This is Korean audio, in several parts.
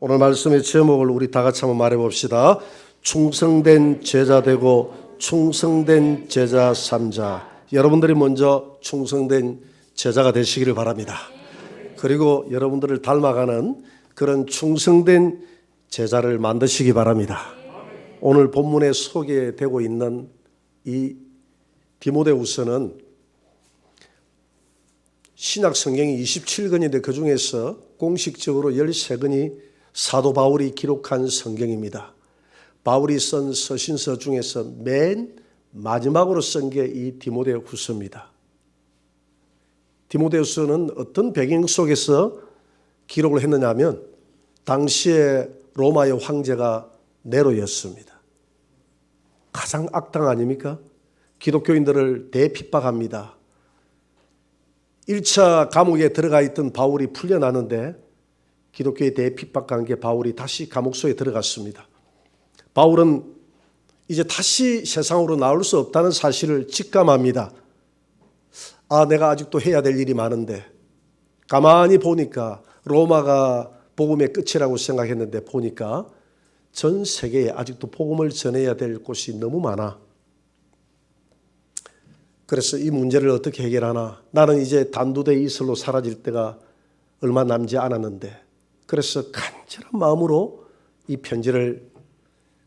오늘 말씀의 제목을 우리 다 같이 한번 말해봅시다. 충성된 제자 되고 충성된 제자 삼자. 여러분들이 먼저 충성된 제자가 되시기를 바랍니다. 그리고 여러분들을 닮아가는 그런 충성된 제자를 만드시기 바랍니다. 오늘 본문에 소개되고 있는 이 디모데후서는 신약 성경이 27권인데 그 중에서 공식적으로 13권이 사도 바울이 기록한 성경입니다. 바울이 쓴 서신서 중에서 맨 마지막으로 쓴 게 이 디모데후서입니다. 디모데후서는 어떤 배경 속에서 기록을 했느냐 하면 당시에 로마의 황제가 네로였습니다. 가장 악당 아닙니까? 기독교인들을 대핍박합니다. 1차 감옥에 들어가 있던 바울이 풀려나는데 기독교에 대해 핍박한 게 바울이 다시 감옥소에 들어갔습니다. 바울은 이제 다시 세상으로 나올 수 없다는 사실을 직감합니다. 내가 아직도 해야 될 일이 많은데, 가만히 보니까 로마가 복음의 끝이라고 생각했는데 보니까 전 세계에 아직도 복음을 전해야 될 곳이 너무 많아. 그래서 이 문제를 어떻게 해결하나? 나는 이제 단두대 이슬로 사라질 때가 얼마 남지 않았는데, 그래서 간절한 마음으로 이 편지를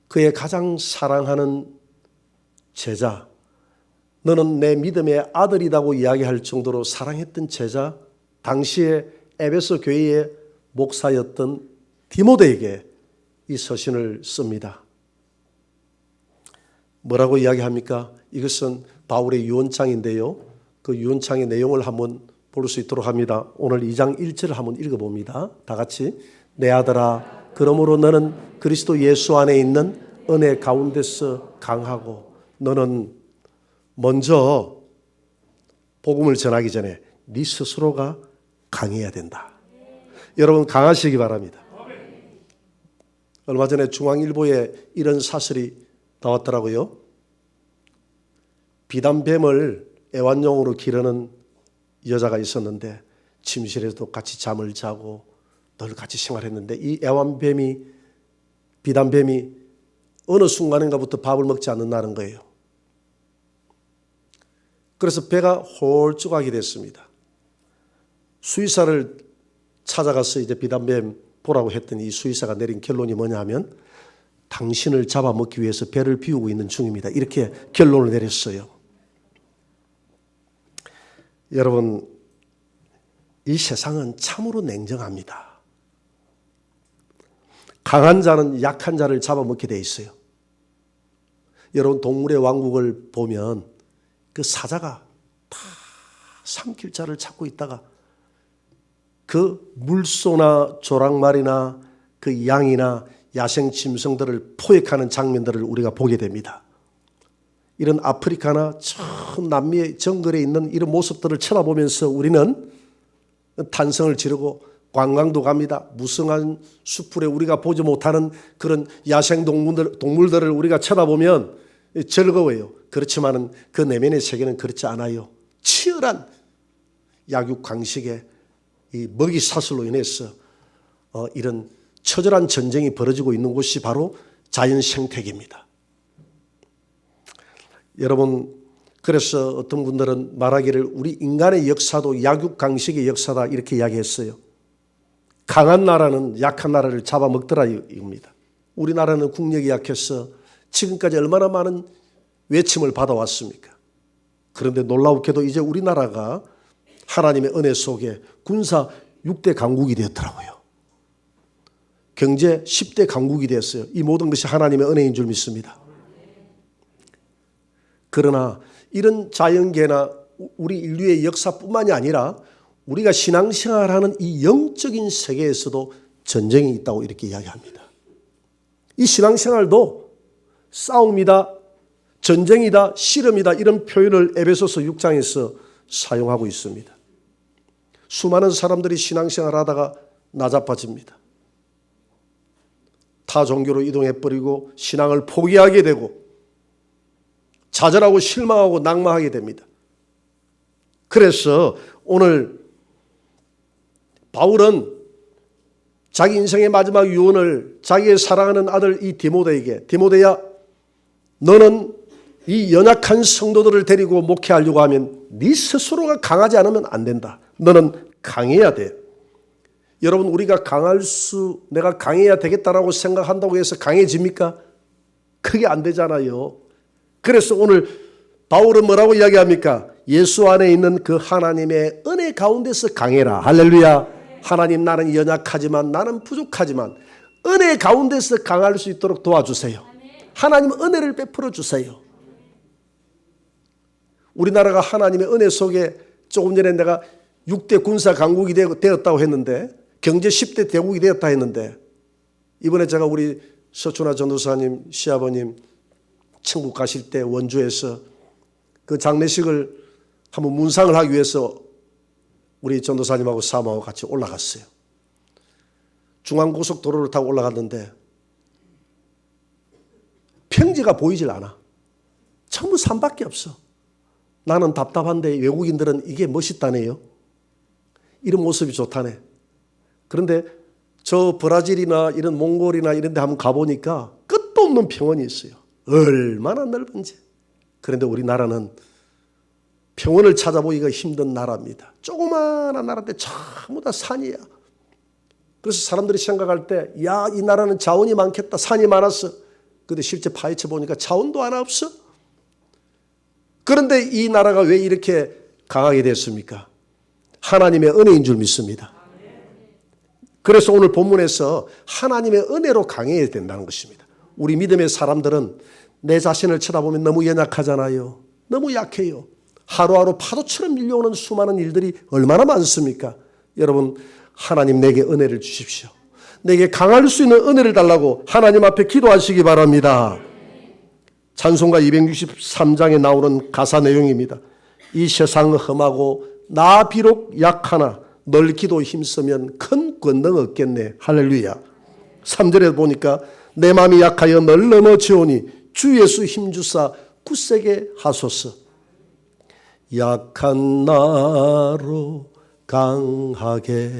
그의 가장 사랑하는 제자, 너는 내 믿음의 아들이라고 이야기할 정도로 사랑했던 제자, 당시에 에베소 교회의 목사였던 디모데에게 이 서신을 씁니다. 뭐라고 이야기합니까? 이것은 바울의 유언장인데요. 그 유언장의 내용을 한번 볼 수 있도록 합니다. 오늘 2장 1절을 한번 읽어봅니다. 다 같이. 내 아들아, 그러므로 너는 그리스도 예수 안에 있는 은혜 가운데서 강하고, 너는 먼저 복음을 전하기 전에 네 스스로가 강해야 된다. 여러분 강하시기 바랍니다. 얼마 전에 중앙일보에 이런 사설이 나왔더라고요. 비단뱀을 애완용으로 기르는 여자가 있었는데 침실에도 같이 잠을 자고 늘 같이 생활했는데 이 비단뱀이 어느 순간인가부터 밥을 먹지 않는다는 거예요. 그래서 배가 홀쭉하게 됐습니다. 수의사를 찾아가서 이제 비단뱀 보라고 했더니 이 수의사가 내린 결론이 뭐냐 하면 당신을 잡아먹기 위해서 배를 비우고 있는 중입니다. 이렇게 결론을 내렸어요. 여러분, 이 세상은 참으로 냉정합니다. 강한 자는 약한 자를 잡아먹게 돼 있어요. 여러분, 동물의 왕국을 보면 그 사자가 다 삼킬 자를 찾고 있다가 그 물소나 조랑말이나 그 양이나 야생 짐승들을 포획하는 장면들을 우리가 보게 됩니다. 이런 아프리카나 저 남미의 정글에 있는 이런 모습들을 쳐다보면서 우리는 탄성을 지르고 관광도 갑니다. 무성한 수풀에 우리가 보지 못하는 그런 야생 동물들을 우리가 쳐다보면 즐거워요. 그렇지만은 그 내면의 세계는 그렇지 않아요. 치열한 약육강식의 이 먹이 사슬로 인해서 이런 처절한 전쟁이 벌어지고 있는 곳이 바로 자연 생태계입니다. 여러분, 그래서 어떤 분들은 말하기를 우리 인간의 역사도 약육강식의 역사다 이렇게 이야기했어요. 강한 나라는 약한 나라를 잡아먹더라 이겁니다. 우리나라는 국력이 약해서 지금까지 얼마나 많은 외침을 받아왔습니까? 그런데 놀라우게도 이제 우리나라가 하나님의 은혜 속에 군사 6대 강국이 되었더라고요. 경제 10대 강국이 되었어요. 이 모든 것이 하나님의 은혜인 줄 믿습니다. 그러나 이런 자연계나 우리 인류의 역사뿐만이 아니라 우리가 신앙생활하는 이 영적인 세계에서도 전쟁이 있다고 이렇게 이야기합니다. 이 신앙생활도 싸움이다, 전쟁이다, 실험이다 이런 표현을 에베소서 6장에서 사용하고 있습니다. 수많은 사람들이 신앙생활하다가 나자빠집니다. 타 종교로 이동해버리고 신앙을 포기하게 되고 좌절하고 실망하고 낙망하게 됩니다. 그래서 오늘 바울은 자기 인생의 마지막 유언을 자기의 사랑하는 아들 이 디모데에게, 디모데야, 너는 이 연약한 성도들을 데리고 목회하려고 하면 네 스스로가 강하지 않으면 안 된다. 너는 강해야 돼. 여러분, 우리가 내가 강해야 되겠다라고 생각한다고 해서 강해집니까? 그게 안 되잖아요. 그래서 오늘 바울은 뭐라고 이야기합니까? 예수 안에 있는 그 하나님의 은혜 가운데서 강해라. 할렐루야. 하나님, 나는 연약하지만, 나는 부족하지만 은혜 가운데서 강할 수 있도록 도와주세요. 하나님 은혜를 베풀어 주세요. 우리나라가 하나님의 은혜 속에, 조금 전에 내가 6대 군사 강국이 되었다고 했는데, 경제 10대 대국이 되었다 했는데, 이번에 제가 우리 서춘아 전도사님 시아버님 천국 가실 때 원주에서 그 장례식을 한번 문상을 하기 위해서 우리 전도사님하고 사모하고 같이 올라갔어요. 중앙고속도로를 타고 올라갔는데 평지가 보이질 않아. 전부 산밖에 없어. 나는 답답한데 외국인들은 이게 멋있다네요. 이런 모습이 좋다네. 그런데 저 브라질이나 이런 몽골이나 이런 데 한번 가보니까 끝도 없는 평원이 있어요. 얼마나 넓은지. 그런데 우리나라는 평원을 찾아보기가 힘든 나라입니다. 조그마한 나라인데 전부 다 산이야. 그래서 사람들이 생각할 때, 야, 이 나라는 자원이 많겠다. 산이 많았어. 그런데 실제 파헤쳐 보니까 자원도 하나 없어. 그런데 이 나라가 왜 이렇게 강하게 됐습니까? 하나님의 은혜인 줄 믿습니다. 그래서 오늘 본문에서 하나님의 은혜로 강해야 된다는 것입니다. 우리 믿음의 사람들은 내 자신을 쳐다보면 너무 연약하잖아요. 너무 약해요. 하루하루 파도처럼 밀려오는 수많은 일들이 얼마나 많습니까? 여러분, 하나님 내게 은혜를 주십시오. 내게 강할 수 있는 은혜를 달라고 하나님 앞에 기도하시기 바랍니다. 찬송가 263장에 나오는 가사 내용입니다. 이 세상 험하고 나 비록 약하나 널 기도 힘쓰면 큰 권능 얻겠네. 할렐루야. 3절에 보니까 내 마음이 약하여 널 넘어지오니 주 예수 힘주사 굳세게 하소서. 약한 나로 강하게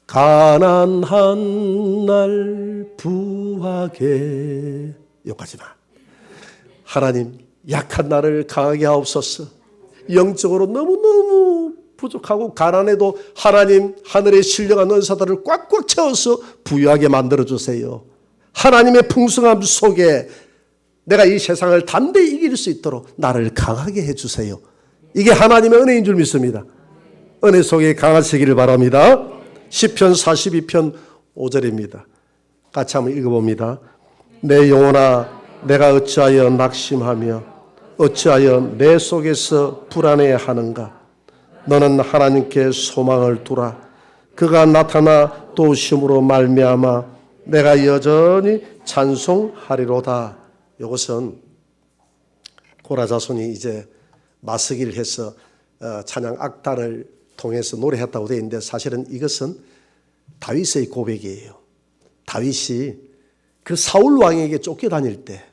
가난한 날 부하게. 여기까지만. 하나님, 약한 나를 강하게 하옵소서. 영적으로 너무너무 부족하고 가난해도 하나님 하늘의 신령한 은사들을 꽉꽉 채워서 부유하게 만들어주세요. 하나님의 풍성함 속에 내가 이 세상을 담대히 이길 수 있도록 나를 강하게 해주세요. 이게 하나님의 은혜인 줄 믿습니다. 은혜 속에 강하시기를 바랍니다. 시편 42편 5절입니다. 같이 한번 읽어봅니다. 내 영혼아, 내가 어찌하여 낙심하며 어찌하여 내 속에서 불안해하는가. 너는 하나님께 소망을 두라. 그가 나타나 도우심으로 말미암아 내가 여전히 찬송하리로다. 이것은 고라 자손이 이제 마스기를 해서 찬양 악단을 통해서 노래했다고 되어 있는데, 사실은 이것은 다윗의 고백이에요. 다윗이 그 사울 왕에게 쫓겨다닐 때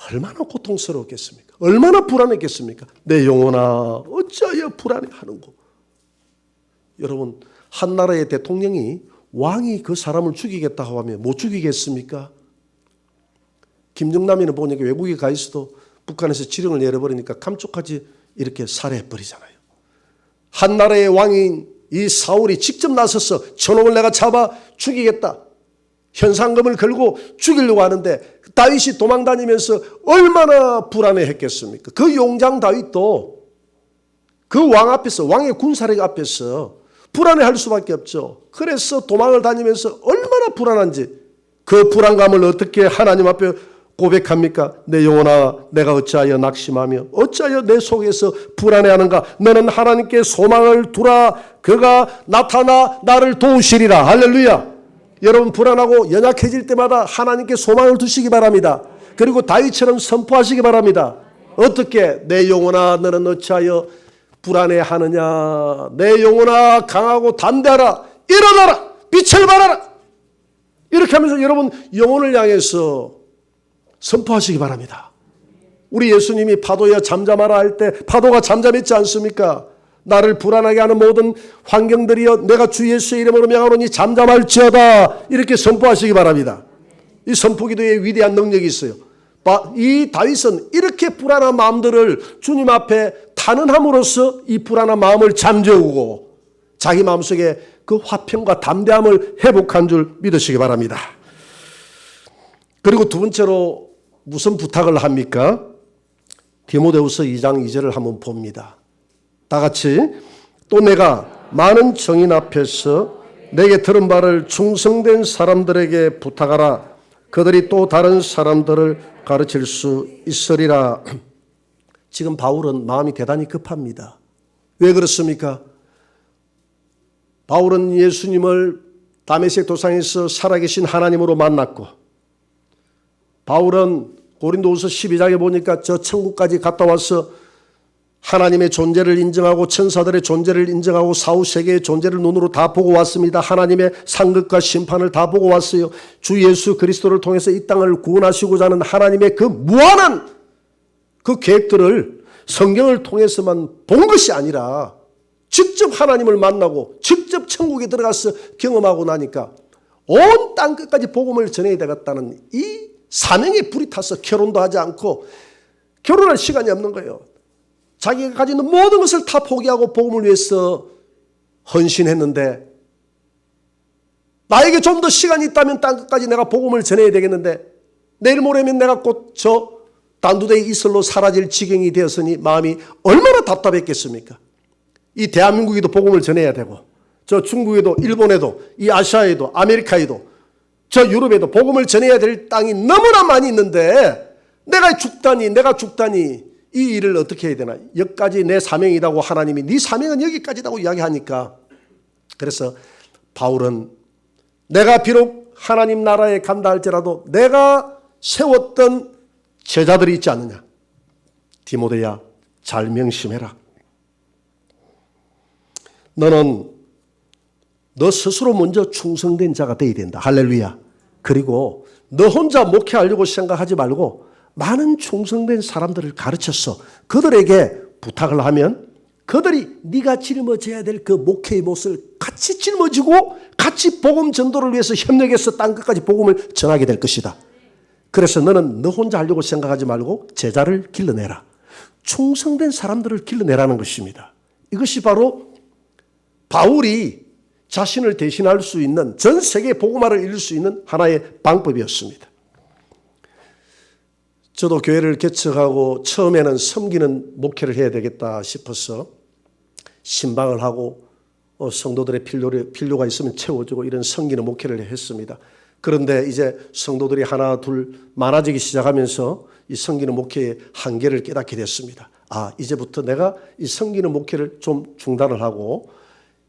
얼마나 고통스러웠겠습니까? 얼마나 불안했겠습니까? 내 영혼아 어찌하여 불안해하는고. 여러분, 한 나라의 대통령이, 왕이 그 사람을 죽이겠다고 하면 못 죽이겠습니까? 김정남이는 보니까 외국에 가 있어도 북한에서 지령을 내려버리니까 감쪽같이 이렇게 살해해버리잖아요. 한 나라의 왕인 이 사울이 직접 나서서 저놈을 내가 잡아 죽이겠다, 현상금을 걸고 죽이려고 하는데 다윗이 도망다니면서 얼마나 불안해했겠습니까? 그 용장 다윗도 그 왕 앞에서, 왕의 군사력 앞에서 불안해할 수밖에 없죠. 그래서 도망을 다니면서 얼마나 불안한지, 그 불안감을 어떻게 하나님 앞에 고백합니까? 내 영혼아, 내가 어찌하여 낙심하며 어찌하여 내 속에서 불안해하는가. 너는 하나님께 소망을 두라. 그가 나타나 나를 도우시리라. 할렐루야. 여러분, 불안하고 연약해질 때마다 하나님께 소망을 두시기 바랍니다. 그리고 다윗처럼 선포하시기 바랍니다. 어떻게? 내 영혼아, 너는 어찌하여 불안해하느냐. 내 영혼아, 강하고 담대하라. 일어나라. 빛을 발하라. 이렇게 하면서 여러분 영혼을 향해서 선포하시기 바랍니다. 우리 예수님이 파도야 잠잠하라 할 때 파도가 잠잠했지 않습니까? 나를 불안하게 하는 모든 환경들이여 내가 주 예수의 이름으로 명하노니 잠잠할지어다. 이렇게 선포하시기 바랍니다. 이 선포기도에 위대한 능력이 있어요. 이 다윗은 이렇게 불안한 마음들을 주님 앞에 탄원함으로써 이 불안한 마음을 잠재우고 자기 마음속에 그 화평과 담대함을 회복한 줄 믿으시기 바랍니다. 그리고 두 번째로 무슨 부탁을 합니까? 디모데후서 2장 2절을 한번 봅니다. 다 같이 또 내가 많은 정인 앞에서 내게 들은 바를 충성된 사람들에게 부탁하라. 그들이 또 다른 사람들을 가르칠 수 있으리라. 지금 바울은 마음이 대단히 급합니다. 왜 그렇습니까? 바울은 예수님을 다메섹 도상에서 살아계신 하나님으로 만났고, 바울은 고린도후서 12장에 보니까 저 천국까지 갔다 와서 하나님의 존재를 인정하고 천사들의 존재를 인정하고 사후세계의 존재를 눈으로 다 보고 왔습니다. 하나님의 상급과 심판을 다 보고 왔어요. 주 예수 그리스도를 통해서 이 땅을 구원하시고자 하는 하나님의 그 무한한 그 계획들을 성경을 통해서만 본 것이 아니라 직접 하나님을 만나고 직접 천국에 들어가서 경험하고 나니까 온 땅 끝까지 복음을 전해야 되겠다는 이 사명에 불이 타서 결혼도 하지 않고, 결혼할 시간이 없는 거예요. 자기가 가지고 있는 모든 것을 다 포기하고 복음을 위해서 헌신했는데, 나에게 좀 더 시간이 있다면 땅 끝까지 내가 복음을 전해야 되겠는데 내일 모레면 내가 곧 저 단두대의 이슬로 사라질 지경이 되었으니 마음이 얼마나 답답했겠습니까? 이 대한민국에도 복음을 전해야 되고, 저 중국에도 일본에도 이 아시아에도 아메리카에도 저 유럽에도 복음을 전해야 될 땅이 너무나 많이 있는데 내가 죽다니 이 일을 어떻게 해야 되나? 여기까지 내 사명이라고 하나님이 네 사명은 여기까지라고 이야기하니까, 그래서 바울은 내가 비록 하나님 나라에 간다 할지라도 내가 세웠던 제자들이 있지 않느냐. 디모데야, 잘 명심해라. 너는 너 스스로 먼저 충성된 자가 되어야 된다. 할렐루야. 그리고 너 혼자 목회하려고 생각하지 말고 많은 충성된 사람들을 가르쳐서 그들에게 부탁을 하면 그들이 네가 짊어져야 될 그 목회의 몫을 같이 짊어지고 같이 복음 전도를 위해서 협력해서 땅끝까지 복음을 전하게 될 것이다. 그래서 너는 너 혼자 하려고 생각하지 말고 제자를 길러내라. 충성된 사람들을 길러내라는 것입니다. 이것이 바로 바울이 자신을 대신할 수 있는, 전 세계 복음화를 이룰 수 있는 하나의 방법이었습니다. 저도 교회를 개척하고 처음에는 섬기는 목회를 해야 되겠다 싶어서 신방을 하고 성도들의 필요가 있으면 채워주고 이런 섬기는 목회를 했습니다. 그런데 이제 성도들이 하나 둘 많아지기 시작하면서 이 섬기는 목회의 한계를 깨닫게 됐습니다. 이제부터 내가 이 섬기는 목회를 좀 중단을 하고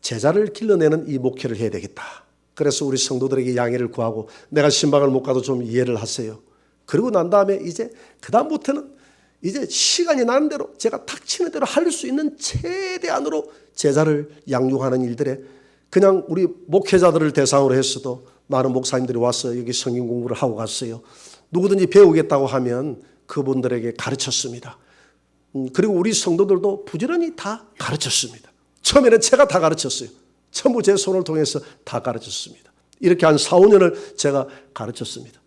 제자를 길러내는 이 목회를 해야 되겠다. 그래서 우리 성도들에게 양해를 구하고 내가 신방을 못 가도 좀 이해를 하세요. 그러고 난 다음에 이제 그다음부터는 이제 시간이 나는 대로 제가 닥치는 대로 할 수 있는 최대한으로 제자를 양육하는 일들에 그냥 우리 목회자들을 대상으로 했어도 많은 목사님들이 와서 여기 성경 공부를 하고 갔어요. 누구든지 배우겠다고 하면 그분들에게 가르쳤습니다. 그리고 우리 성도들도 부지런히 다 가르쳤습니다. 처음에는 제가 다 가르쳤어요. 전부 제 손을 통해서 다 가르쳤습니다. 이렇게 한 4, 5년을 제가 가르쳤습니다.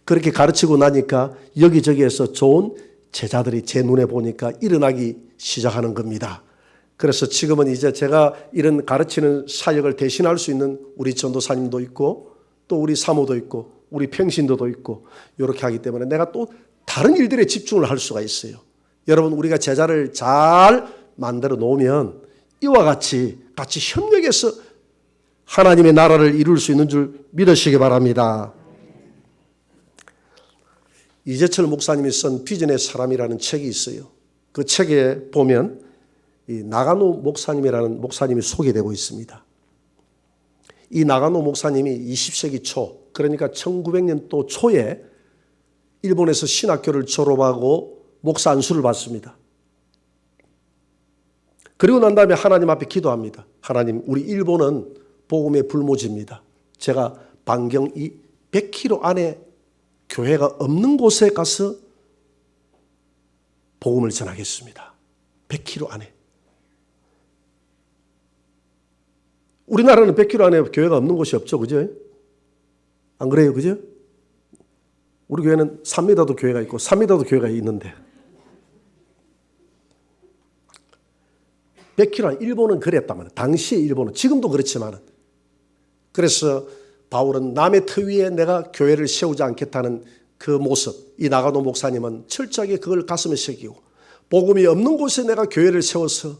그렇게 가르치고 나니까 여기저기에서 좋은 제자들이 제 눈에 보니까 일어나기 시작하는 겁니다. 그래서 지금은 이제 제가 이런 가르치는 사역을 대신할 수 있는 우리 전도사님도 있고 또 우리 사모도 있고 우리 평신도도 있고 이렇게 하기 때문에 내가 또 다른 일들에 집중을 할 수가 있어요. 여러분, 우리가 제자를 잘 만들어 놓으면 이와 같이 협력해서 하나님의 나라를 이룰 수 있는 줄 믿으시기 바랍니다. 이재철 목사님이 쓴 비전의 사람이라는 책이 있어요. 그 책에 보면 이 나가노 목사님이라는 목사님이 소개되고 있습니다. 이 나가노 목사님이 20세기 초, 그러니까 1900년도 초에 일본에서 신학교를 졸업하고 목사 안수를 받습니다. 그리고 난 다음에 하나님 앞에 기도합니다. 하나님, 우리 일본은 복음의 불모지입니다. 제가 반경 이 100km 안에 교회가 없는 곳에 가서 복음을 전하겠습니다. 100km 안에. 우리나라는 100km 안에 교회가 없는 곳이 없죠. 그죠? 안 그래요? 그죠? 우리 교회는 3m도 교회가 있고 3m도 교회가 있는데 100km, 일본은 그랬단 말이에요. 당시에 일본은, 지금도 그렇지만. 그래서 바울은 남의 터 위에 내가 교회를 세우지 않겠다는 그 모습, 이 나가노 목사님은 철저하게 그걸 가슴에 새기고 복음이 없는 곳에 내가 교회를 세워서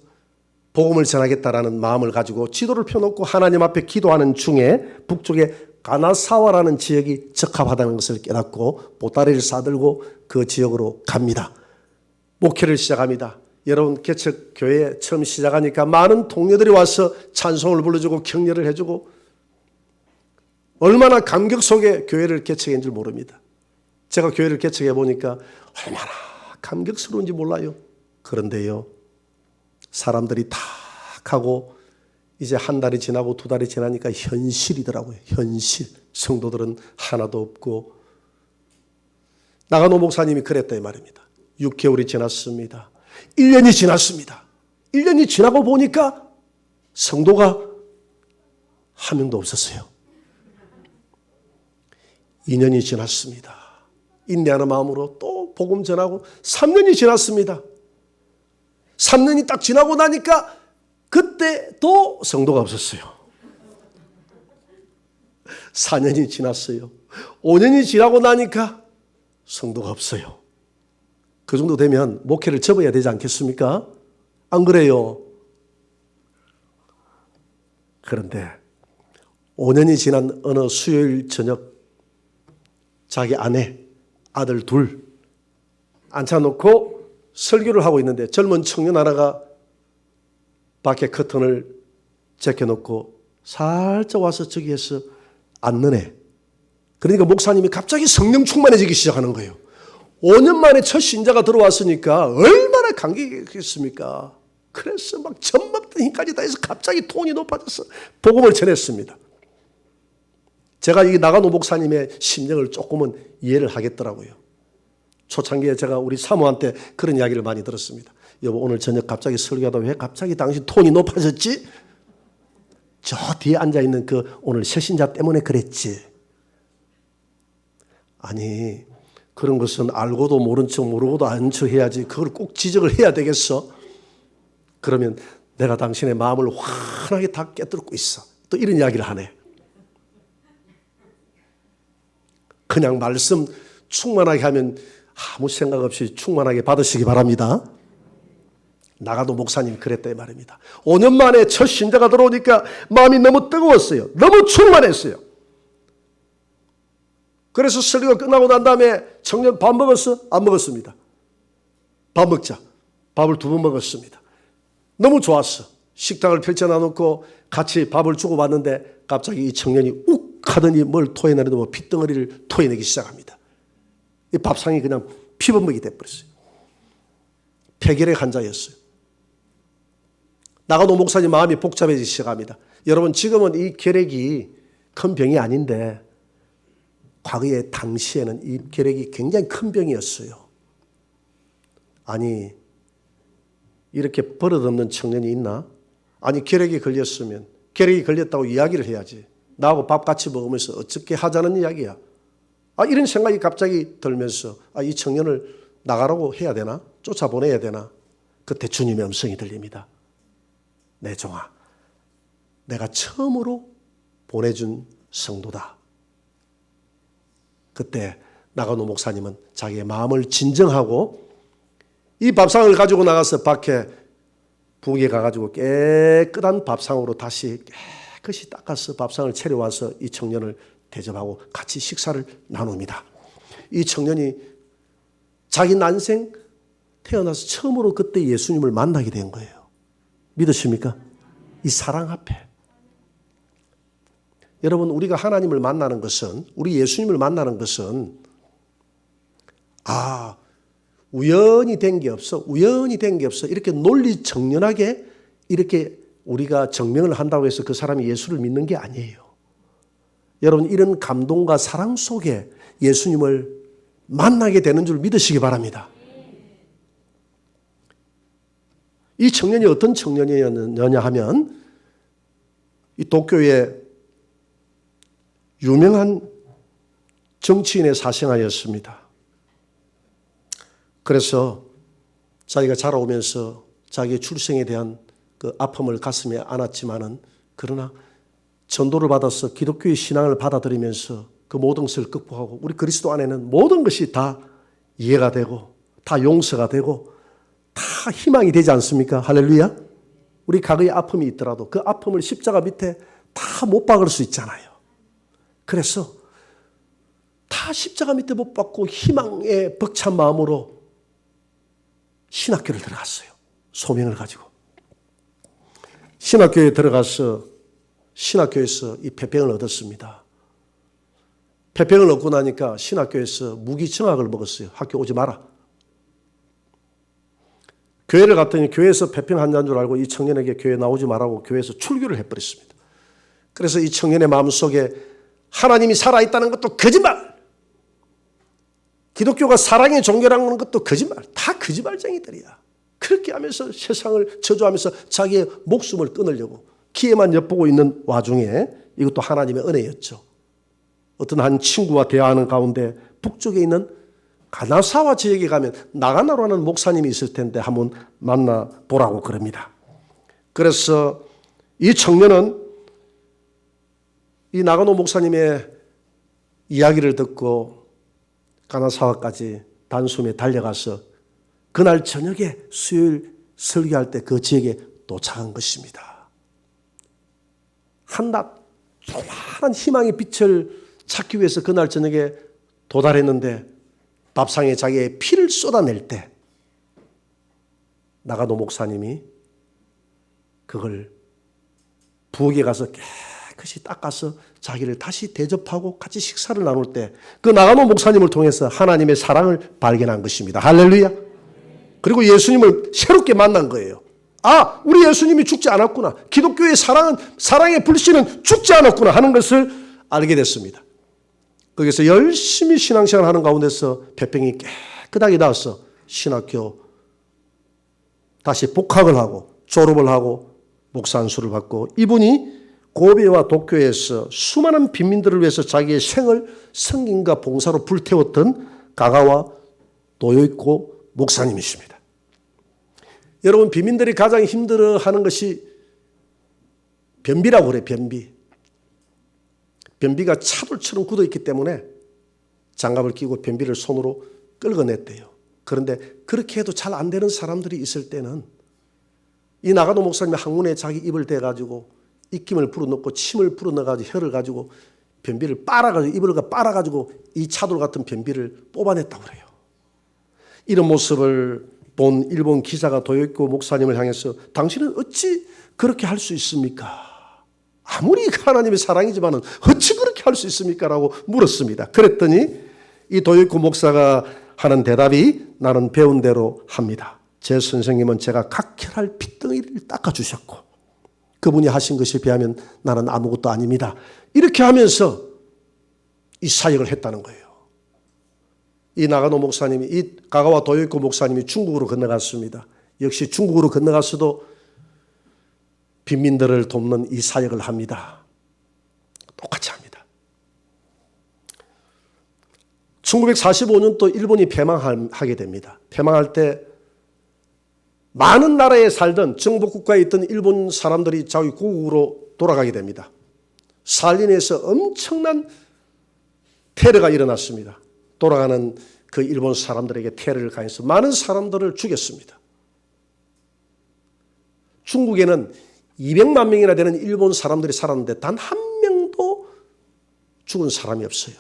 복음을 전하겠다라는 마음을 가지고 지도를 펴놓고 하나님 앞에 기도하는 중에 북쪽에 가나사와라는 지역이 적합하다는 것을 깨닫고 보따리를 싸들고 그 지역으로 갑니다. 목회를 시작합니다. 여러분, 개척교회 처음 시작하니까 많은 동료들이 와서 찬송을 불러주고 격려를 해주고 얼마나 감격 속에 교회를 개척한 줄 모릅니다. 제가 교회를 개척해 보니까 얼마나 감격스러운지 몰라요. 그런데요, 사람들이 탁 하고 이제 한 달이 지나고 두 달이 지나니까 현실이더라고요. 현실. 성도들은 하나도 없고. 나가노 목사님이 그랬다 이 말입니다. 6개월이 지났습니다. 1년이 지났습니다. 1년이 지나고 보니까 성도가 한 명도 없었어요. 2년이 지났습니다. 인내하는 마음으로 또 복음 전하고 3년이 지났습니다. 3년이 딱 지나고 나니까 그때 또 성도가 없었어요. 4년이 지났어요. 5년이 지나고 나니까 성도가 없어요. 그 정도 되면 목회를 접어야 되지 않겠습니까? 안 그래요? 그런데 5년이 지난 어느 수요일 저녁 자기 아내, 아들 둘 앉혀놓고 설교를 하고 있는데 젊은 청년 하나가 밖에 커튼을 제껴놓고 살짝 와서 저기에서 앉는. 그러니까 목사님이 갑자기 성령 충만해지기 시작하는 거예요. 5년 만에 첫 신자가 들어왔으니까 얼마나 감격했겠습니까? 그래서 막 전막던 힘까지 다 해서 갑자기 톤이 높아져서 복음을 전했습니다. 제가 이 나가노 목사님의 심정을 조금은 이해를 하겠더라고요. 초창기에 제가 우리 사모한테 그런 이야기를 많이 들었습니다. 여보, 오늘 저녁 갑자기 설교하다 왜 갑자기 당신 톤이 높아졌지? 저 뒤에 앉아있는 그 오늘 새신자 때문에 그랬지. 아니, 그런 것은 알고도 모른 척 모르고도 아는 척 해야지 그걸 꼭 지적을 해야 되겠어? 그러면 내가 당신의 마음을 환하게 다 깨뜨리고 있어. 또 이런 이야기를 하네. 그냥 말씀 충만하게 하면 아무 생각 없이 충만하게 받으시기 바랍니다. 나가도 목사님이 그랬다 이 말입니다. 5년 만에 첫 신자가 들어오니까 마음이 너무 뜨거웠어요. 너무 충만했어요. 그래서 설교가 끝나고 난 다음에 청년 밥 먹었어? 안 먹었습니다. 밥 먹자. 밥을 2번 먹었습니다. 너무 좋았어. 식탁을 펼쳐놔놓고 같이 밥을 주고받는데 갑자기 이 청년이 욱 하더니 뭘 토해내는데 뭐 핏덩어리를 토해내기 시작합니다. 이 밥상이 그냥 피범벅이 돼버렸어요. 폐결핵 환자였어요. 나가노 목사님 마음이 복잡해지기 시작합니다. 여러분, 지금은 이 결핵이 큰 병이 아닌데 과거에 당시에는 이 결핵이 굉장히 큰 병이었어요. 아니, 이렇게 버릇없는 청년이 있나? 아니, 결핵이 걸렸으면 결핵이 걸렸다고 이야기를 해야지. 나하고 밥 같이 먹으면서 어떻게 하자는 이야기야. 이런 생각이 갑자기 들면서 이 청년을 나가라고 해야 되나? 쫓아보내야 되나? 그때 주님의 음성이 들립니다. 내 종아, 내가 처음으로 보내준 성도다. 그때 나가노 목사님은 자기의 마음을 진정하고 이 밥상을 가지고 나가서 밖에 부엌에 가가지고 깨끗한 밥상으로 다시 깨끗이 닦아서 밥상을 차려와서 이 청년을 대접하고 같이 식사를 나눕니다. 이 청년이 자기 난생 태어나서 처음으로 그때 예수님을 만나게 된 거예요. 믿으십니까? 이 사랑 앞에. 여러분, 우리가 하나님을 만나는 것은, 우리 예수님을 만나는 것은 우연히 된 게 없어. 우연히 된 게 없어. 이렇게 논리정연하게 이렇게 우리가 증명을 한다고 해서 그 사람이 예수를 믿는 게 아니에요. 여러분, 이런 감동과 사랑 속에 예수님을 만나게 되는 줄 믿으시기 바랍니다. 이 청년이 어떤 청년이었느냐 하면 이 도쿄의 유명한 정치인의 사생아였습니다. 그래서 자기가 자라오면서 자기의 출생에 대한 그 아픔을 가슴에 안았지만은, 그러나 전도를 받아서 기독교의 신앙을 받아들이면서 그 모든 것을 극복하고, 우리 그리스도 안에는 모든 것이 다 이해가 되고 다 용서가 되고 다 희망이 되지 않습니까? 할렐루야. 우리 각의 아픔이 있더라도 그 아픔을 십자가 밑에 다 못 박을 수 있잖아요. 그래서 다 십자가 밑에 못 박고 희망에 벅찬 마음으로 신학교를 들어갔어요. 소명을 가지고. 신학교에 들어가서 신학교에서 이 폐평을 얻었습니다. 폐평을 얻고 나니까 신학교에서 무기청학을 먹었어요. 학교 오지 마라. 교회를 갔더니 교회에서 폐평한 줄 알고 이 청년에게 교회 나오지 말라고 교회에서 출교를 해버렸습니다. 그래서 이 청년의 마음속에 하나님이 살아있다는 것도 거짓말, 기독교가 사랑의 종교라는 것도 거짓말, 다 거짓말쟁이들이야. 그렇게 하면서 세상을 저주하면서 자기의 목숨을 끊으려고 기회만 엿보고 있는 와중에, 이것도 하나님의 은혜였죠. 어떤 한 친구와 대화하는 가운데 북쪽에 있는 가나사와 지역에 가면 나가나로라는 목사님이 있을 텐데 한번 만나보라고 그럽니다. 그래서 이 청년은 이 나가노 목사님의 이야기를 듣고 가나사와까지 단숨에 달려가서 그날 저녁에 수요일 설교할 때 그 지역에 도착한 것입니다. 한낮 조그마한 희망의 빛을 찾기 위해서 그날 저녁에 도달했는데, 밥상에 자기의 피를 쏟아낼 때 나가노 목사님이 그걸 부엌에 가서 깨끗이 닦아서 자기를 다시 대접하고 같이 식사를 나눌 때 그 나가노 목사님을 통해서 하나님의 사랑을 발견한 것입니다. 할렐루야. 그리고 예수님을 새롭게 만난 거예요. 아, 우리 예수님이 죽지 않았구나. 기독교의 사랑의 불씨는 죽지 않았구나 하는 것을 알게 됐습니다. 거기서 열심히 신앙생활 하는 가운데서 폐평이 깨끗하게 나와서 신학교 다시 복학을 하고 졸업을 하고 목사 안수를 받고, 이분이 고베와 도쿄에서 수많은 빈민들을 위해서 자기의 생을 성김과 봉사로 불태웠던 가가와 도요이코 목사님이십니다. 여러분, 빈민들이 가장 힘들어하는 것이 변비라고 그래요. 변비가 차돌처럼 굳어있기 때문에 장갑을 끼고 변비를 손으로 끌어냈대요. 그런데 그렇게 해도 잘 안 되는 사람들이 있을 때는 이 나가노 목사님이 항문에 자기 입을 대가지고 입김을 불어넣고 침을 불어넣어가지고 혀를 가지고 변비를 빨아가지고 입을 빨아가지고 이 차돌 같은 변비를 뽑아냈다고 그래요. 이런 모습을 본 일본 기자가 도요이코 목사님을 향해서 당신은 어찌 그렇게 할 수 있습니까? 아무리 하나님의 사랑이지만 어찌 그렇게 할 수 있습니까? 라고 물었습니다. 그랬더니 이 도요이코 목사가 하는 대답이, 나는 배운 대로 합니다. 제 선생님은 제가 각혈할 핏덩이를 닦아주셨고 그분이 하신 것에 비하면 나는 아무것도 아닙니다. 이렇게 하면서 이 사역을 했다는 거예요. 이 나가노 목사님이, 이 가가와 도요이코 목사님이 중국으로 건너갔습니다. 역시 중국으로 건너가서도 빈민들을 돕는 이 사역을 합니다. 똑같이 합니다. 1945년도 일본이 패망하게 됩니다. 패망할 때 많은 나라에 살던 정복국가에 있던 일본 사람들이 자기 고국으로 돌아가게 됩니다. 살린에서 엄청난 테러가 일어났습니다. 돌아가는 그 일본 사람들에게 테러를 가해서 많은 사람들을 죽였습니다. 중국에는 200만 명이나 되는 일본 사람들이 살았는데 단 한 명도 죽은 사람이 없어요.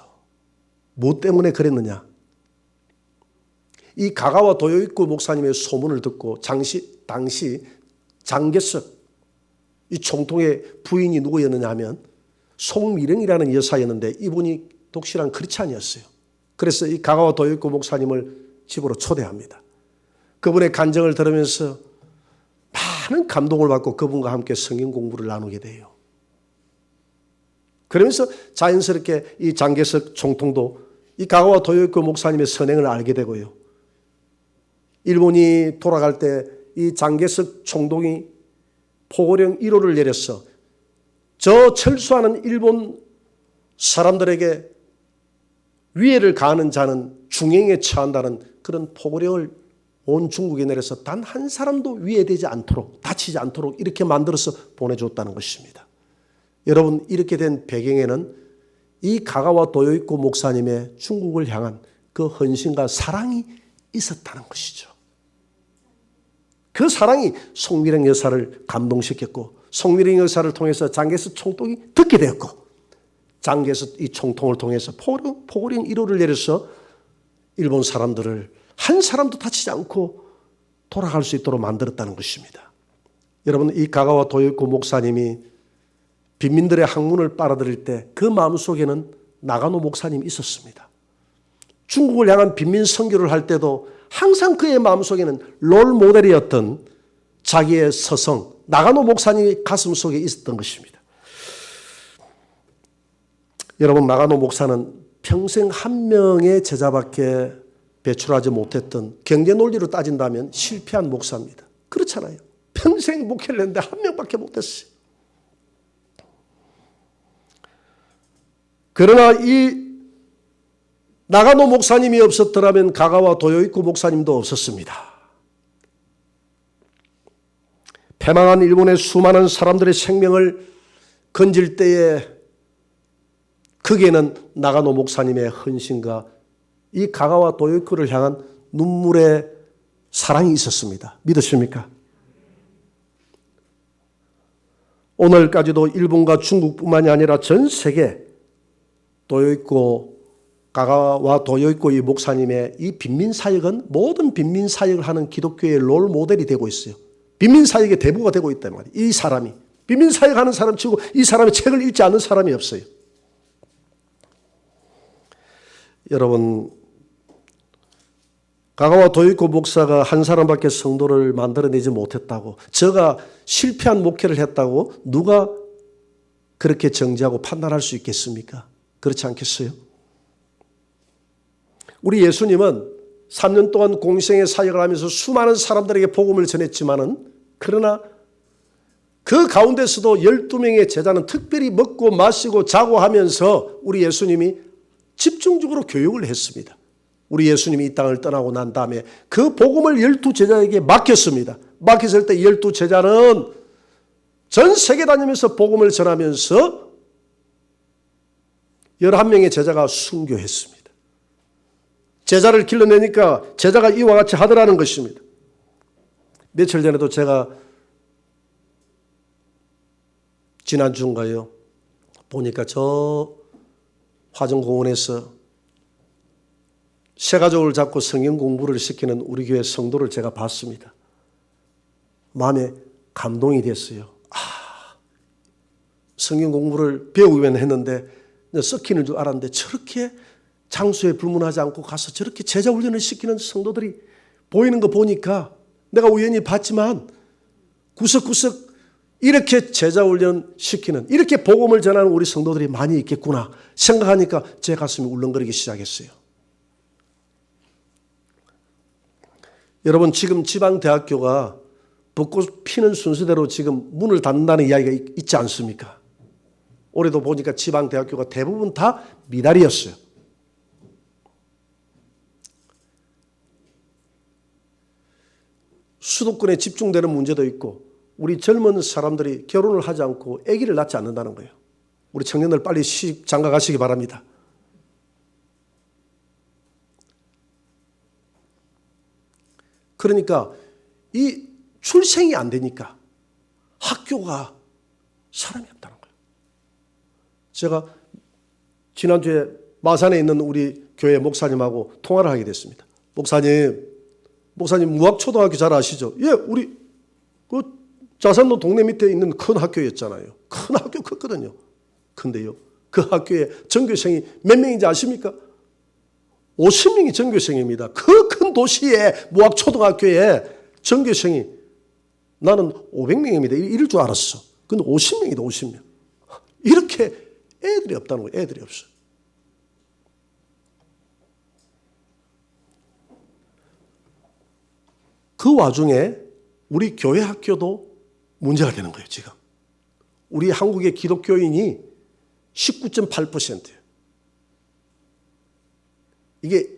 뭐 때문에 그랬느냐? 이 가가와 도요이코 목사님의 소문을 듣고 당시 장개석, 이 총통의 부인이 누구였느냐 하면 송미령이라는 여사였는데 이분이 독실한 크리스찬이었어요. 그래서 이 가가와 도요이코 목사님을 집으로 초대합니다. 그분의 간증을 들으면서 많은 감동을 받고 그분과 함께 성경 공부를 나누게 돼요. 그러면서 자연스럽게 이 장개석 총통도 이 가가와 도요이코 목사님의 선행을 알게 되고요. 일본이 돌아갈 때 이 장개석 총독이 포고령 1호를 내렸어 저 철수하는 일본 사람들에게 위해를 가하는 자는 중형에 처한다는 그런 포고령을 온 중국에 내려서 단 한 사람도 위해되지 않도록, 다치지 않도록 이렇게 만들어서 보내줬다는 것입니다. 여러분, 이렇게 된 배경에는 이 가가와 도요이코 목사님의 중국을 향한 그 헌신과 사랑이 있었다는 것이죠. 그 사랑이 송미령 여사를 감동시켰고, 송미령 여사를 통해서 장개수 총독이 듣게 되었고, 장개수 이 총통을 통해서 포고령 1호를 내려서 일본 사람들을 한 사람도 다치지 않고 돌아갈 수 있도록 만들었다는 것입니다. 여러분, 이 가가와 도요이코 목사님이 빈민들의 학문을 빨아들일 때 그 마음속에는 나가노 목사님이 있었습니다. 중국을 향한 빈민 선교를 할 때도 항상 그의 마음속에는 롤 모델이었던 자기의 서성 나가노 목사님이 가슴속에 있었던 것입니다. 여러분, 나가노 목사는 평생 한 명의 제자밖에 배출하지 못했던, 경제 논리로 따진다면 실패한 목사입니다. 그렇잖아요. 평생 목회를 했는데 한 명밖에 못했어요. 그러나 이 나가노 목사님이 없었더라면 가가와 도요이코 목사님도 없었습니다. 패망한 일본의 수많은 사람들의 생명을 건질 때에 거기에는 나가노 목사님의 헌신과 이 가가와 도요이코를 향한 눈물의 사랑이 있었습니다. 믿으십니까? 오늘까지도 일본과 중국뿐만이 아니라 전 세계 도요이코, 가가와 도요이코 이 목사님의 이 빈민사역은 모든 빈민사역을 하는 기독교의 롤 모델이 되고 있어요. 빈민사역의 대부가 되고 있단 말이에요. 이 사람이. 빈민사역 하는 사람 치고 이 사람이 책을 읽지 않는 사람이 없어요. 여러분, 가가와 도요이코 목사가 한 사람밖에 성도를 만들어내지 못했다고, 저가 실패한 목회를 했다고 누가 그렇게 정죄하고 판단할 수 있겠습니까? 그렇지 않겠어요? 우리 예수님은 3년 동안 공생의 사역을 하면서 수많은 사람들에게 복음을 전했지만은, 그러나 그 가운데서도 12명의 제자는 특별히 먹고 마시고 자고 하면서 우리 예수님이 집중적으로 교육을 했습니다. 우리 예수님이 이 땅을 떠나고 난 다음에 그 복음을 12제자에게 맡겼습니다. 맡겼을 때 12제자는 전 세계 다니면서 복음을 전하면서 11명의 제자가 순교했습니다. 제자를 길러내니까 제자가 이와 같이 하더라는 것입니다. 며칠 전에도 제가 지난주인가요? 보니까 저 화정공원에서 새 가족을 잡고 성경 공부를 시키는 우리 교회 성도를 제가 봤습니다. 마음에 감동이 됐어요. 성경 공부를 배우기만 했는데 썩히는 줄 알았는데 저렇게 장소에 불문하지 않고 가서 저렇게 제자 훈련을 시키는 성도들이 보이는 거 보니까 내가 우연히 봤지만 구석구석 이렇게 제자 훈련 시키는, 이렇게 복음을 전하는 우리 성도들이 많이 있겠구나 생각하니까 제 가슴이 울렁거리기 시작했어요. 여러분, 지금 지방대학교가 벚꽃 피는 순서대로 지금 문을 닫는다는 이야기가 있지 않습니까? 올해도 보니까 지방대학교가 대부분 다 미달이었어요. 수도권에 집중되는 문제도 있고, 우리 젊은 사람들이 결혼을 하지 않고 아기를 낳지 않는다는 거예요. 우리 청년들 빨리 시집 장가 가시기 바랍니다. 그러니까 이 출생이 안 되니까 학교가 사람이 없다는 거예요. 제가 지난주에 마산에 있는 우리 교회 목사님하고 통화를 하게 됐습니다. 목사님 무학초등학교 잘 아시죠? 예, 우리 그 자산로 동네 밑에 있는 큰 학교였잖아요. 큰 학교 컸거든요. 근데요, 그 학교에 전교생이 몇 명인지 아십니까? 50명이 전교생입니다. 그 큰 도시의 무학초등학교에 전교생이 나는 500명입니다. 이럴 줄 알았어. 근데 50명이다, 50명. 이렇게 애들이 없다는 거예요. 애들이 없어요. 그 와중에 우리 교회 학교도 문제가 되는 거예요, 지금. 우리 한국의 기독교인이 19.8%예요. 이게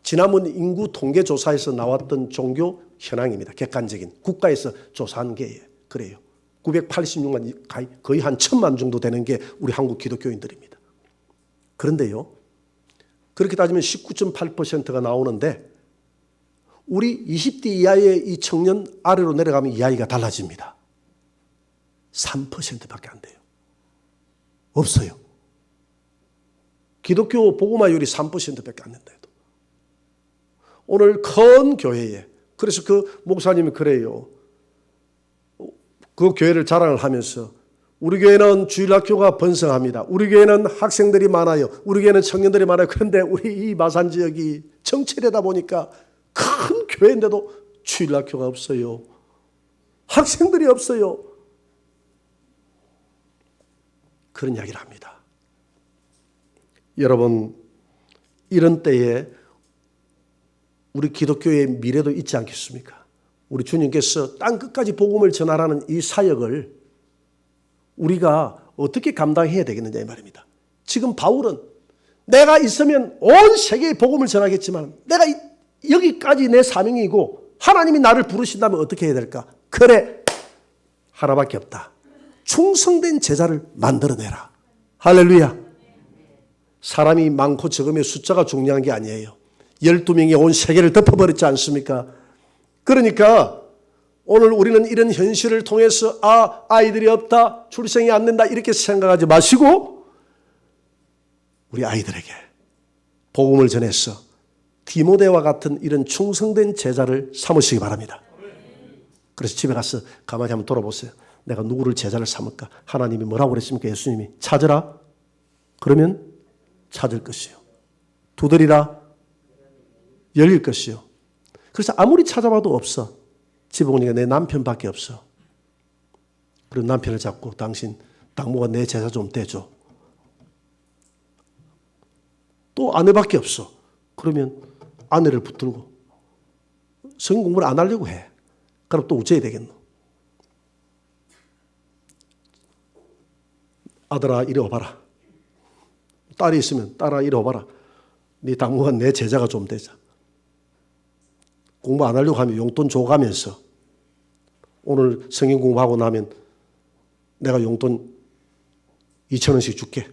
지난번 인구 통계조사에서 나왔던 종교 현황입니다. 객관적인 국가에서 조사한 게 그래요. 986만, 거의 한 1000만 정도 되는 게 우리 한국 기독교인들입니다. 그런데요, 그렇게 따지면 19.8%가 나오는데 우리 20대 이하의 이 청년 아래로 내려가면 이야기가 달라집니다. 3%밖에 안 돼요. 없어요. 기독교 복음화율이 3%밖에 안 된다 해도. 오늘 큰 교회에, 그래서 그 목사님이 그래요. 그 교회를 자랑을 하면서 우리 교회는 주일학교가 번성합니다. 우리 교회는 학생들이 많아요. 우리 교회는 청년들이 많아요. 그런데 우리 이 마산 지역이 정체되다 보니까 큰 교회인데도 주일학교가 없어요. 학생들이 없어요. 그런 이야기를 합니다. 여러분, 이런 때에 우리 기독교의 미래도 있지 않겠습니까? 우리 주님께서 땅 끝까지 복음을 전하라는 이 사역을 우리가 어떻게 감당해야 되겠느냐 이 말입니다. 지금 바울은 내가 있으면 온 세계에 복음을 전하겠지만 내가 여기까지 내 사명이고 하나님이 나를 부르신다면 어떻게 해야 될까? 그래, 하나밖에 없다. 충성된 제자를 만들어내라. 할렐루야. 사람이 많고 적음의 숫자가 중요한 게 아니에요. 12명이 온 세계를 덮어버렸지 않습니까? 그러니까 오늘 우리는 이런 현실을 통해서 아이들이 없다, 출생이 안 된다 이렇게 생각하지 마시고 우리 아이들에게 복음을 전해서 디모데와 같은 이런 충성된 제자를 삼으시기 바랍니다. 그래서 집에 가서 가만히 한번 돌아보세요. 내가 누구를 제자를 삼을까? 하나님이 뭐라고 그랬습니까? 예수님이 찾으라. 그러면 찾을 것이요. 두드리라. 열릴 것이요. 그래서 아무리 찾아봐도 없어. 집에 오니까 내 남편밖에 없어. 그런 남편을 잡고 당신 당모가 내 제자 좀 떼줘. 또 아내밖에 없어. 그러면 아내를 붙들고 성경 공부를 안 하려고 해. 그럼 또 어째야 되겠노? 아들아 이리 와봐라. 딸이 있으면 딸아 이리 와봐라. 네 당모가 내 제자가 좀 되자. 공부 안 하려고 하면 용돈 줘가면서 오늘 성경 공부하고 나면 내가 용돈 2,000원씩 줄게.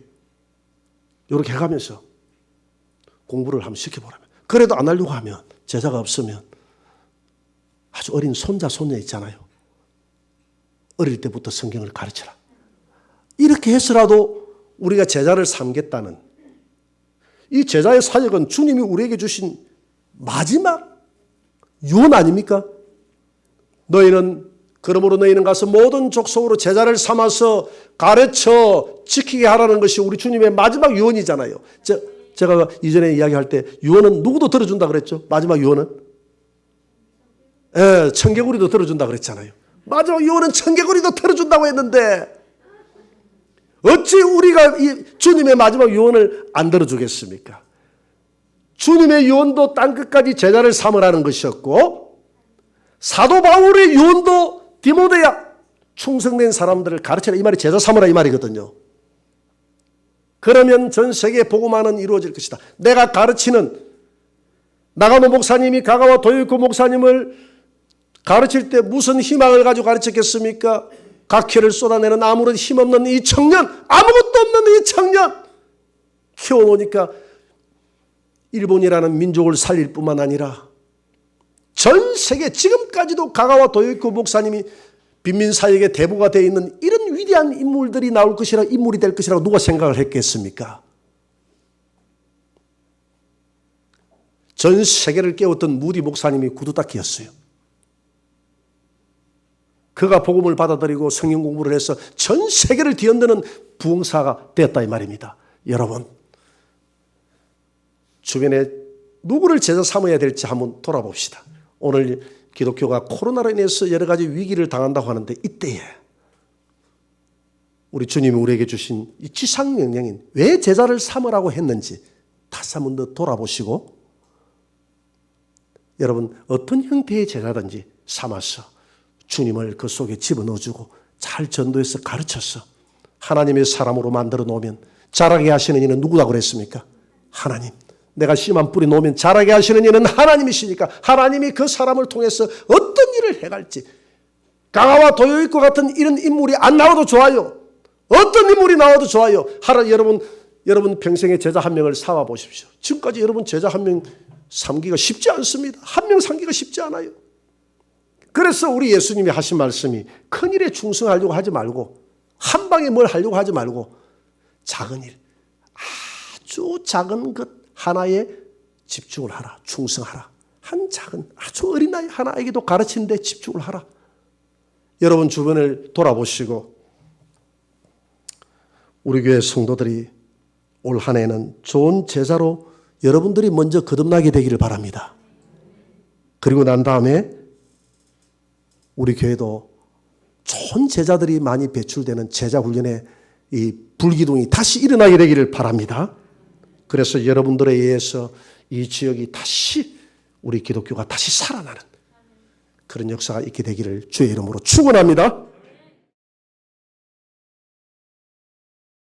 이렇게 해가면서 공부를 한번 시켜보라면. 그래도 안 하려고 하면 제자가 없으면 아주 어린 손자 손녀 있잖아요. 어릴 때부터 성경을 가르쳐라. 이렇게 해서라도 우리가 제자를 삼겠다는 이 제자의 사역은 주님이 우리에게 주신 마지막 유언 아닙니까? 그러므로 너희는 가서 모든 족속으로 제자를 삼아서 가르쳐 지키게 하라는 것이 우리 주님의 마지막 유언이잖아요. 제가 이전에 이야기할 때 유언은 누구도 들어준다 그랬죠? 마지막 유언은? 청개구리도 들어준다 그랬잖아요. 마지막 유언은 청개구리도 들어준다고 했는데 어찌 우리가 이 주님의 마지막 유언을 안 들어주겠습니까? 주님의 유언도 땅끝까지 제자를 삼으라는 것이었고 사도 바울의 유언도 디모데야 충성된 사람들을 가르쳐라 이 말이 제자 삼으라 이 말이거든요. 그러면 전 세계 복음화는 이루어질 것이다. 내가 가르치는 나가노 목사님이 가가와 도요코 목사님을 가르칠 때 무슨 희망을 가지고 가르쳤겠습니까? 각혈을 쏟아내는 아무런 힘없는 이 청년, 아무것도 없는 이 청년 키워놓으니까 일본이라는 민족을 살릴 뿐만 아니라 전 세계 지금까지도 가가와 도요코 목사님이 빈민사역의 대부가 되어 있는 이런 위대한 인물들이 나올 것이라 인물이 될 것이라고 누가 생각을 했겠습니까? 전 세계를 깨웠던 무디 목사님이 구두닦이였어요. 그가 복음을 받아들이고 성경 공부를 해서 전 세계를 뒤흔드는 부흥사가 되었다 이 말입니다. 여러분 주변에 누구를 제자 삼아야 될지 한번 돌아봅시다. 오늘 기독교가 코로나로 인해서 여러 가지 위기를 당한다고 하는데 이때에 우리 주님이 우리에게 주신 이 지상명령인 왜 제자를 삼으라고 했는지 다시 한번 더 돌아보시고 여러분 어떤 형태의 제자든지 삼아서 주님을 그 속에 집어넣어주고 잘 전도해서 가르쳤어. 하나님의 사람으로 만들어 놓으면 자라게 하시는 이는 누구다 그랬습니까? 하나님. 내가 씨만 뿌리 놓으면 자라게 하시는 이는 하나님이시니까 하나님이 그 사람을 통해서 어떤 일을 해갈지, 가가와 도요익과 같은 이런 인물이 안 나와도 좋아요. 어떤 인물이 나와도 좋아요. 여러분 평생에 제자 한 명을 삼아 보십시오. 지금까지 여러분 제자 한 명 삼기가 쉽지 않습니다. 한 명 삼기가 쉽지 않아요. 그래서 우리 예수님이 하신 말씀이 큰일에 충성하려고 하지 말고, 한 방에 뭘 하려고 하지 말고, 작은 일, 아주 작은 것 하나에 집중을 하라. 충성하라. 한 작은 아주 어린아이 하나에게도 가르치는 데 집중을 하라. 여러분 주변을 돌아보시고 우리 교회 성도들이 올 한 해는 좋은 제자로 여러분들이 먼저 거듭나게 되기를 바랍니다. 그리고 난 다음에 우리 교회도 좋은 제자들이 많이 배출되는 제자 훈련에 이 불기둥이 다시 일어나게 되기를 바랍니다. 그래서 여러분들에 의해서 이 지역이 다시 우리 기독교가 다시 살아나는 그런 역사가 있게 되기를 주의 이름으로 축원합니다.